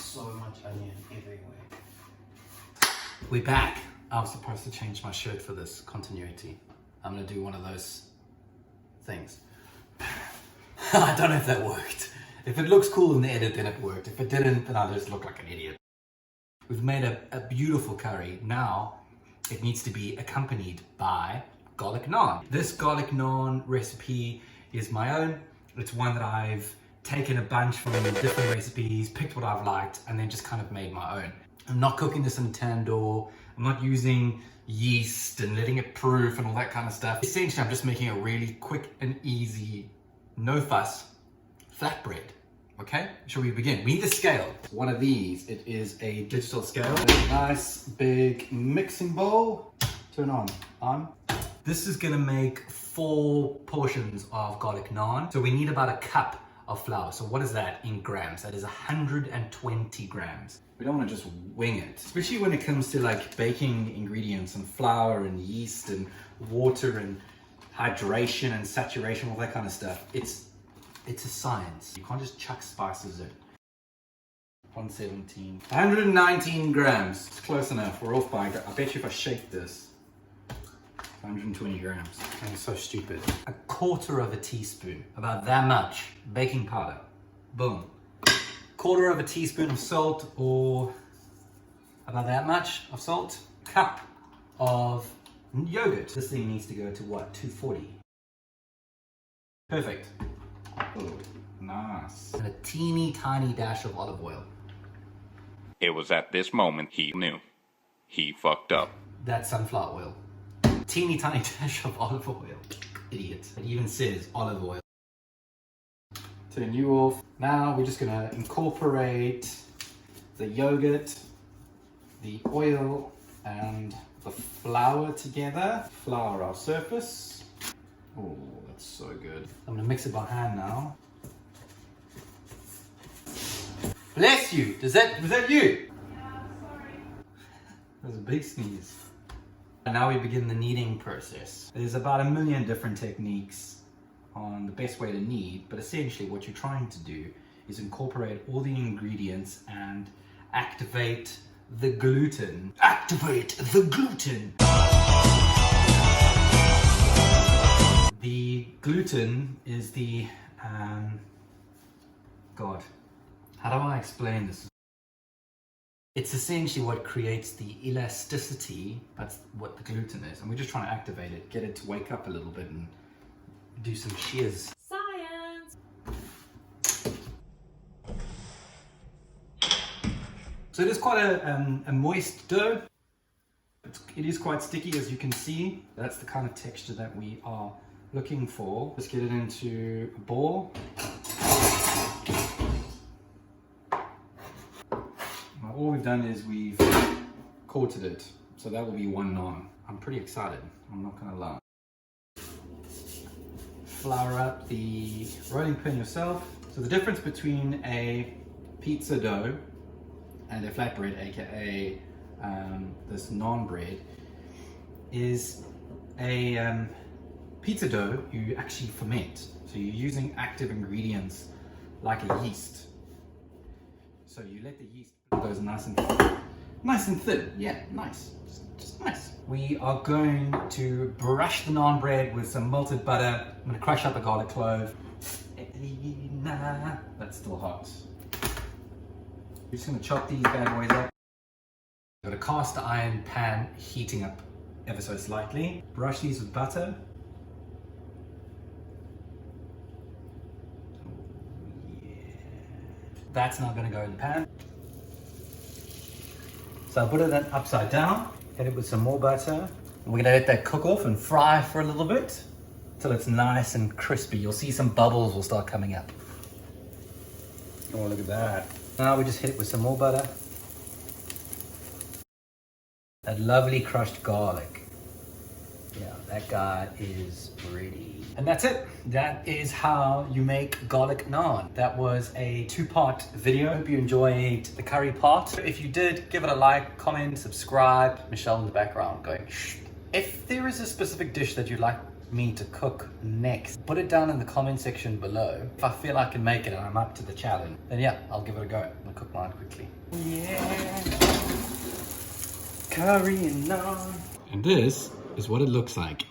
so much onion everywhere. We're back. I was supposed to change my shirt for this continuity. I'm gonna do one of those things. I don't know if that worked. If it looks cool in the edit, then it worked. If it didn't, then I just look like an idiot. We've made a beautiful curry. Now, it needs to be accompanied by garlic naan. This garlic naan recipe is my own. It's one that I've taken a bunch from different recipes, picked what I've liked, and then just kind of made my own. I'm not cooking this in a tandoor. I'm not using yeast and letting it proof and all that kind of stuff. Essentially, I'm just making a really quick and easy, no fuss, flatbread. Okay, shall we begin? We need a scale. One of these, it is a digital scale. A nice big mixing bowl. Turn on. This is gonna make 4 portions of garlic naan. So we need about a cup of flour. So what is that in grams? That is 120 grams. We don't want to just wing it, especially when it comes to like baking ingredients and flour and yeast and water and hydration and saturation, all that kind of stuff. It's a science. You can't just chuck spices in. 117, 119 grams. It's close enough. We're off by, I bet you if I shake this, 120 grams. I'm so stupid. 1/4 teaspoon, about that much, baking powder. Boom. 1/4 teaspoon of salt, or about that much of salt. Cup of yogurt. This thing needs to go to what, 240? Perfect. Oh, nice. And a teeny tiny dash of olive oil. It was at this moment he knew. He fucked up. That's sunflower oil. Teeny tiny dash of olive oil. Idiot. It even says olive oil. Turn you off. Now we're just gonna incorporate the yogurt, the oil, and the flour together. Flour our surface. Oh, that's so good. I'm gonna mix it by hand now. Bless you. Was that you? Yeah, sorry. That was a big sneeze. And now we begin the kneading process. There's about 1 million different techniques on the best way to knead, but essentially what you're trying to do is incorporate all the ingredients and activate the gluten. Activate the gluten! The gluten is the, God, how do I explain this? It's essentially what creates the elasticity. That's what the gluten is. And we're just trying to activate it, get it to wake up a little bit and do some shears. Science! So it is quite a moist dough. It is quite sticky, as you can see. That's the kind of texture that we are looking for. Let's get it into a ball. Now, all we've done is we've quartered it. So that will be 1 naan. I'm pretty excited, I'm not gonna lie. Flour up the rolling pin yourself. So the difference between a pizza dough and a flatbread, aka this naan bread, is a pizza dough you actually ferment. So you're using active ingredients like a yeast. So you let the yeast goes nice and thin. Yeah, nice. Just nice. We are going to brush the naan bread with some melted butter. I'm going to crush up a garlic clove. That's still hot. We're just going to chop these bad boys up. Got a cast iron pan heating up ever so slightly. Brush these with butter. Oh, yeah. That's now going to go in the pan. So I'll put it then upside down, hit it with some more butter. We're gonna let that cook off and fry for a little bit till it's nice and crispy. You'll see some bubbles will start coming up. Oh, look at that. Now we just hit it with some more butter. That lovely crushed garlic. Yeah, that guy is ready. And that's it. That is how you make garlic naan. That was a 2-part video. Hope you enjoyed the curry part. If you did, give it a like, comment, subscribe. Michelle in the background going, shh. If there is a specific dish that you'd like me to cook next? Put it down in the comment section below. If I feel I can make it and I'm up to the challenge, then yeah, I'll give it a go. I'll cook mine quickly. Yeah, curry and naan. And this is what it looks like.